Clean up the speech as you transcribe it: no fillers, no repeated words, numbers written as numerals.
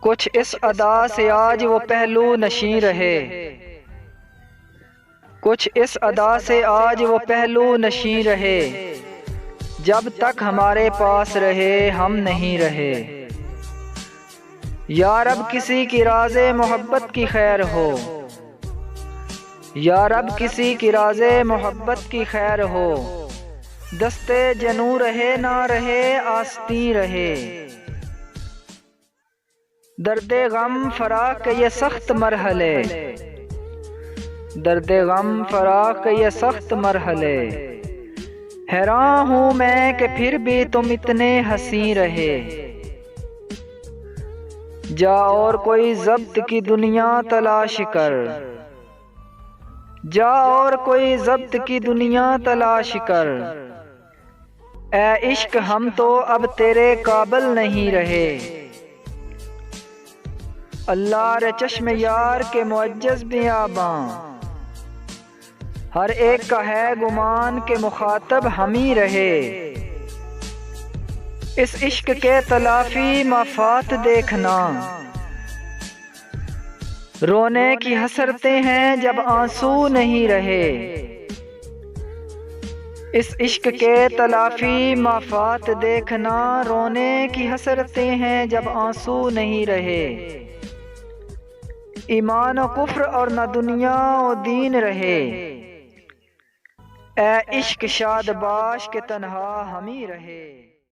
کچھ اس ادا سے آج وہ پہلو نشیں رہے، کچھ اس ادا سے آج وہ پہلو نشیں رہے، جب تک ہمارے پاس رہے ہم نہیں رہے۔ یا رب کسی کی راز محبت کی خیر ہو، یا رب کسی کی راز محبت کی خیر ہو، دستے جنوں رہے نہ رہے آستیں رہے۔ درد غم فراق کے یہ سخت مرحلے، درد غم فراق کے یہ سخت مرحلے، حیران ہوں میں کہ پھر بھی تم اتنے ہنسی رہے۔ جا اور کوئی ضبط کی دنیا تلاش کر، جا اور کوئی ضبط کی دنیا تلاش کر، اے عشق ہم تو اب تیرے قابل نہیں رہے۔ اللہ رے چشم یار کے معجز بیاباں، ہر ایک کا ہے گمان کہ مخاطب ہم ہی رہے۔ اس عشق کے تلافی مفات دیکھنا، رونے کی حسرتیں ہیں جب آنسو نہیں رہے۔ اس عشق کے تلافی مفات دیکھنا، رونے کی حسرتیں ہیں جب آنسو نہیں رہے۔ ایمان و کفر اور نہ دنیا و دین رہے، اے عشق شاد باش کے تنہا ہم ہی رہے۔